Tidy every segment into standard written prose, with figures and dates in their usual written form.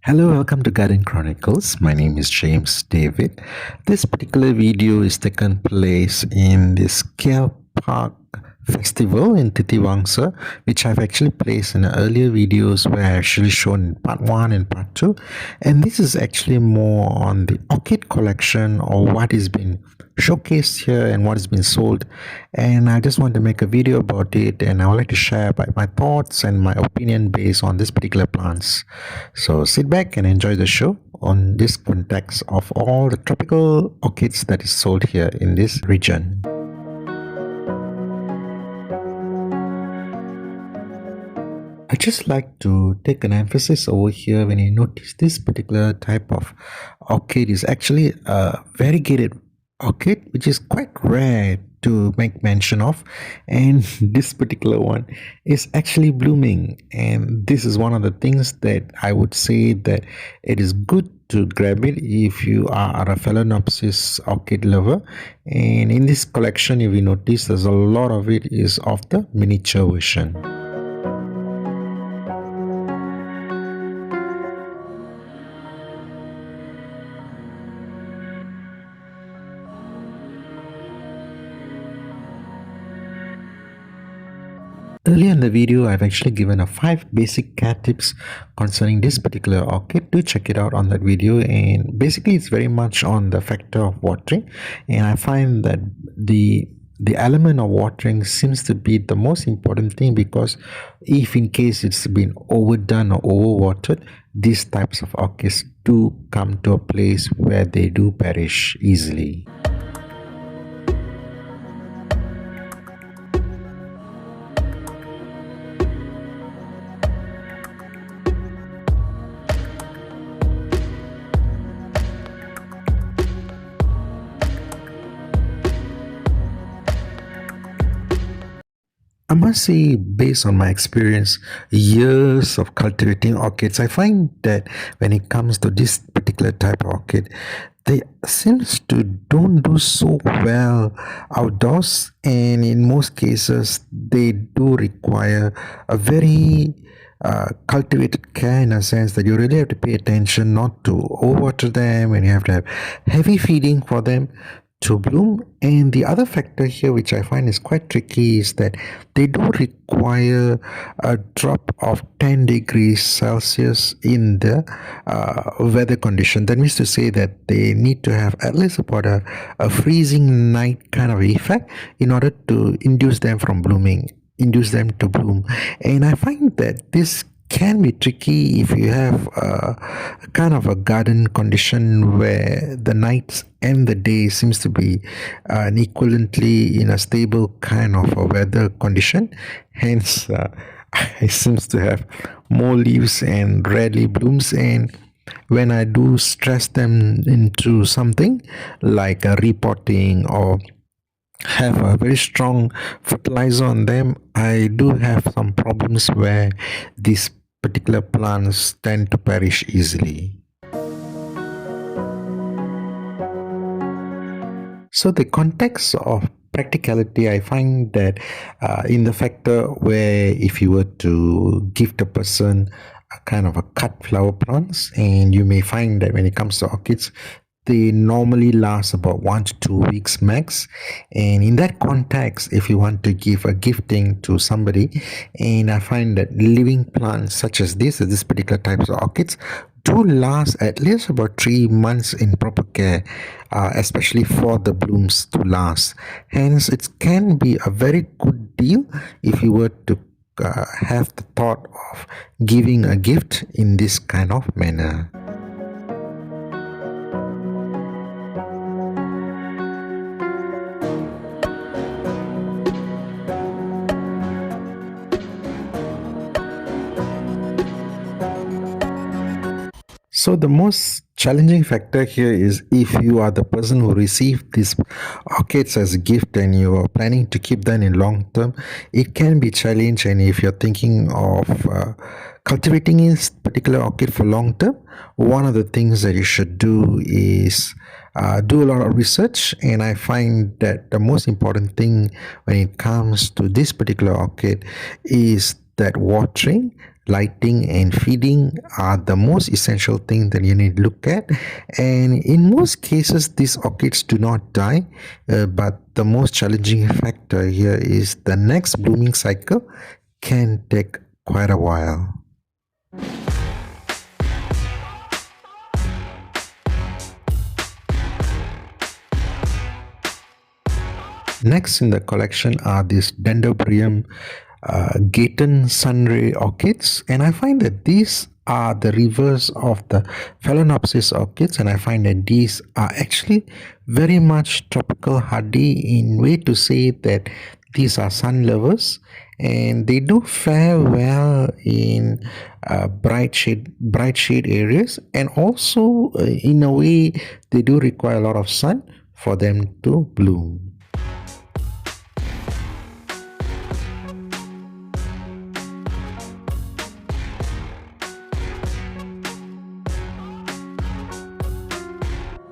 Hello, welcome to Garden Chronicles. My name is James David. This particular video is taken place in this Care Park Festival in Titiwangsa, which I've actually placed in earlier videos where I actually shown part 1 and part 2. And this is actually more on the orchid collection or what is being showcased here and what has been sold. And I just want to make a video about it, and I would like to share my thoughts and my opinion based on this particular plants. So sit back and enjoy the show on this context of all the tropical orchids that is sold here in this region. I just like to take an emphasis over here when you notice this particular type of orchid is actually a variegated orchid, which is quite rare to make mention of, and this particular one is actually blooming, and this is one of the things that I would say that it is good to grab it if you are a Phalaenopsis orchid lover. And in this collection, if you notice, there's a lot of it is of the miniature version. Earlier in the video, I've actually given a 5 basic care tips concerning this particular orchid. Do check it out on that video, and basically it's very much on the factor of watering, and I find that the element of watering seems to be the most important thing, because if in case it's been overdone or overwatered, these types of orchids do come to a place where they do perish easily. I must say, based on my experience, years of cultivating orchids, I find that when it comes to this particular type of orchid, they seems to don't do so well outdoors, and in most cases, they do require a very cultivated care, in a sense that you really have to pay attention not to overwater them, and you have to have heavy feeding for them to bloom. And the other factor here, which I find is quite tricky, is that they do require a drop of 10 degrees Celsius in the weather condition. That means to say that they need to have at least about a freezing night kind of effect in order to induce them to bloom. And I find that this can be tricky if you have a kind of a garden condition where the nights and the day seems to be equivalently in a stable kind of a weather condition. Hence, it seems to have more leaves and rarely blooms. And when I do stress them into something like a repotting or have a very strong fertilizer on them, I do have some problems where these particular plants tend to perish easily. So the context of practicality, I find that in the factor where if you were to give the person a kind of a cut flower plants, and you may find that when it comes to orchids, they normally last about 1 to 2 weeks max. And in that context, if you want to give a gifting to somebody, and I find that living plants such as this particular types of orchids do last at least about 3 months in proper care, especially for the blooms to last. Hence, it can be a very good deal if you were to have the thought of giving a gift in this kind of manner. So the most challenging factor here is if you are the person who received these orchids as a gift and you are planning to keep them in long term, it can be challenging. And if you're thinking of cultivating this particular orchid for long term, one of the things that you should do is do a lot of research. And I find that the most important thing when it comes to this particular orchid is that watering, lighting and feeding are the most essential thing that you need to look at. And in most cases, these orchids do not die, but the most challenging factor here is the next blooming cycle can take quite a while. Next in the collection are these Dendrobium Gaten sunray orchids, and I find that these are the reverse of the Phalaenopsis orchids, and I find that these are actually very much tropical hardy, in way to say that these are sun lovers, and they do fare well in bright shade areas, and also in a way they do require a lot of sun for them to bloom.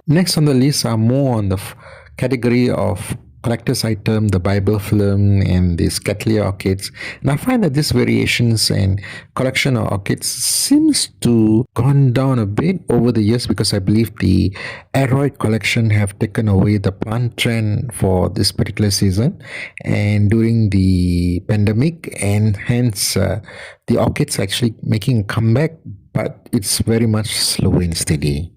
Next on the list are more on the category of collector's item, the Bible film and the Cattleya orchids. And I find that these variations and collection of orchids seems to gone down a bit over the years, because I believe the aroid collection have taken away the plant trend for this particular season and during the pandemic, and hence the orchids actually making a comeback, but it's very much slow and steady.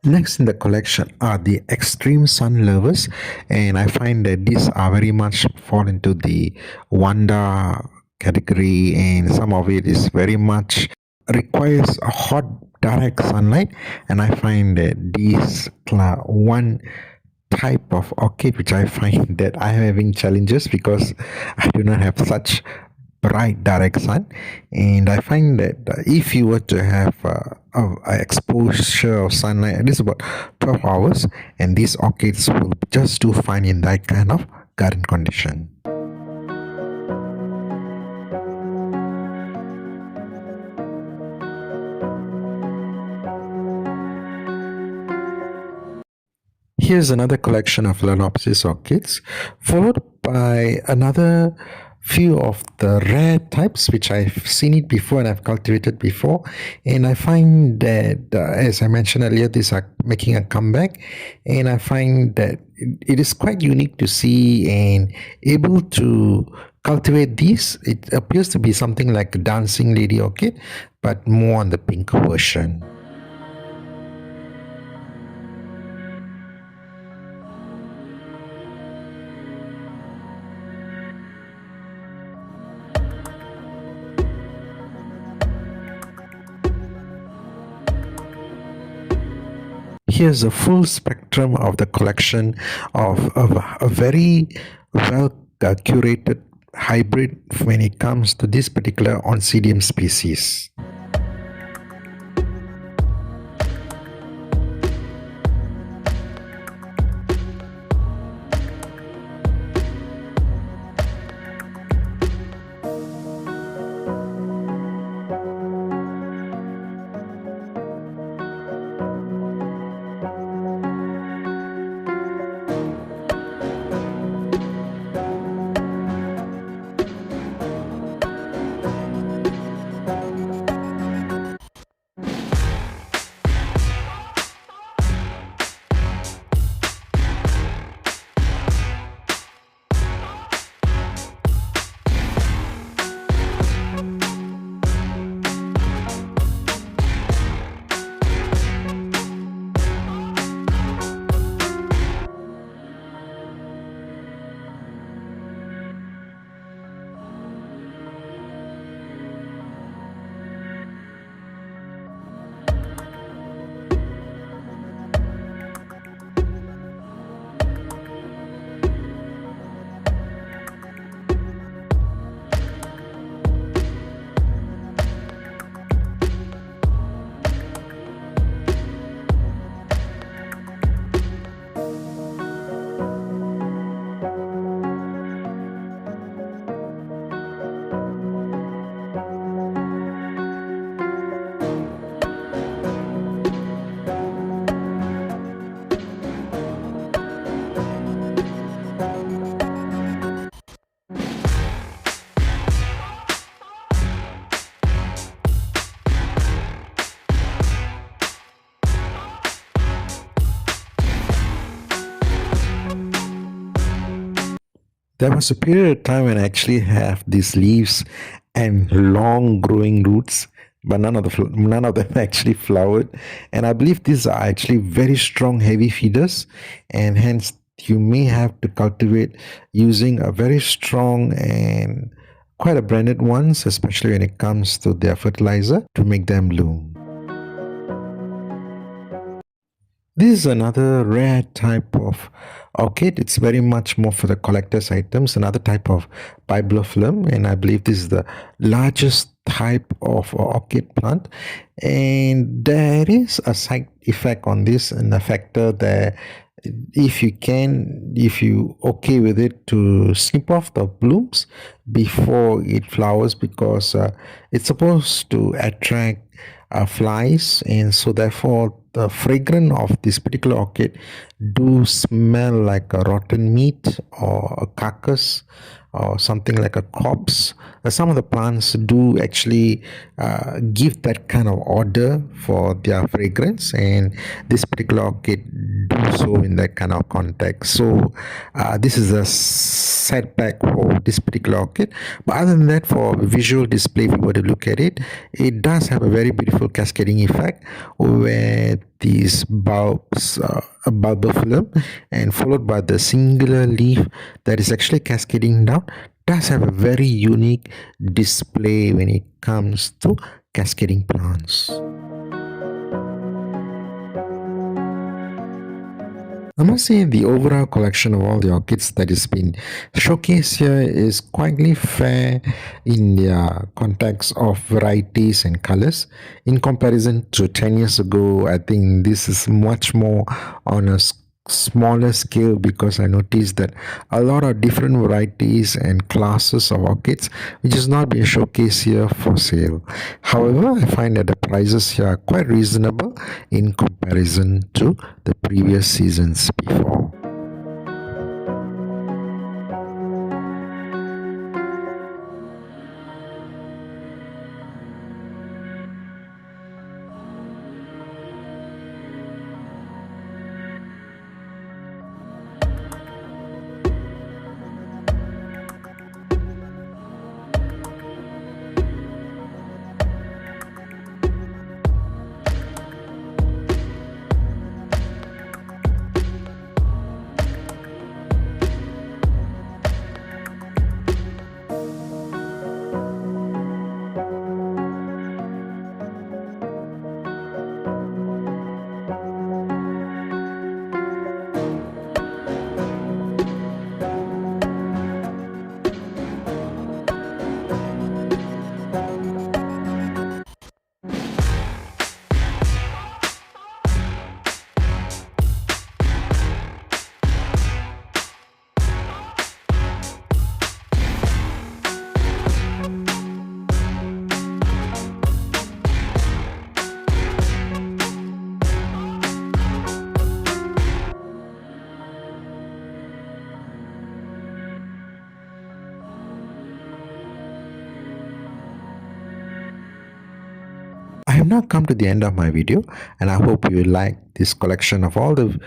Next in the collection are the extreme sun lovers, and I find that these are very much fall into the Wanda category, and some of it is very much requires a hot direct sunlight, and I find that these one type of orchid which I find that I am having challenges because I do not have such bright direct sun, and I find that if you were to have a exposure of sunlight at least about 12 hours, and these orchids will just do fine in that kind of garden condition. Here's another collection of Phalaenopsis orchids, followed by another few of the rare types which I've seen it before and I've cultivated before, and I find that as I mentioned earlier, these are making a comeback, and I find that it is quite unique to see and able to cultivate these. It appears to be something like a dancing lady orchid, but more on the pink version. Here's a full spectrum of the collection of a very well curated hybrid when it comes to this particular Oncidium species. There was a period of time when I actually have these leaves and long growing roots, but none of them actually flowered. And I believe these are actually very strong, heavy feeders, and hence you may have to cultivate using a very strong and quite a branded ones, especially when it comes to their fertilizer to make them bloom. This is another rare type of orchid. It's very much more for the collector's items, another type of Biblophilum, and I believe this is the largest type of orchid plant. And there is a side effect on this, and a factor that if you okay with it, to snip off the blooms before it flowers, because it's supposed to attract flies, and so therefore the fragrance of this particular orchid do smell like a rotten meat or a carcass or something like a corpse. Some of the plants do actually give that kind of odor for their fragrance, and this particular orchid do so in that kind of context. So this is a setback for this particular orchid. But other than that, for visual display, if you were to look at it, it does have a very beautiful cascading effect where these bulbs, a bulbophyllum, and followed by the singular leaf that is actually cascading down, does have a very unique display when it comes to cascading plants. I must say the overall collection of all the orchids that has been showcased here is quietly fair in their context of varieties and colors. In comparison to 10 years ago, I think this is much more on a smaller scale, because I noticed that a lot of different varieties and classes of orchids which is not being showcased here for sale. However, I find that the prices here are quite reasonable in comparison to the previous seasons before. I have now come to the end of my video, and I hope you like this collection of all the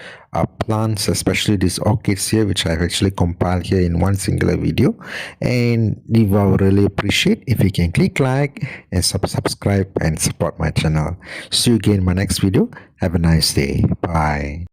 plants, especially these orchids here, which I've actually compiled here in one singular video. And I would really appreciate if you can click like and subscribe and support my channel. See you again in my next video. Have a nice day. Bye.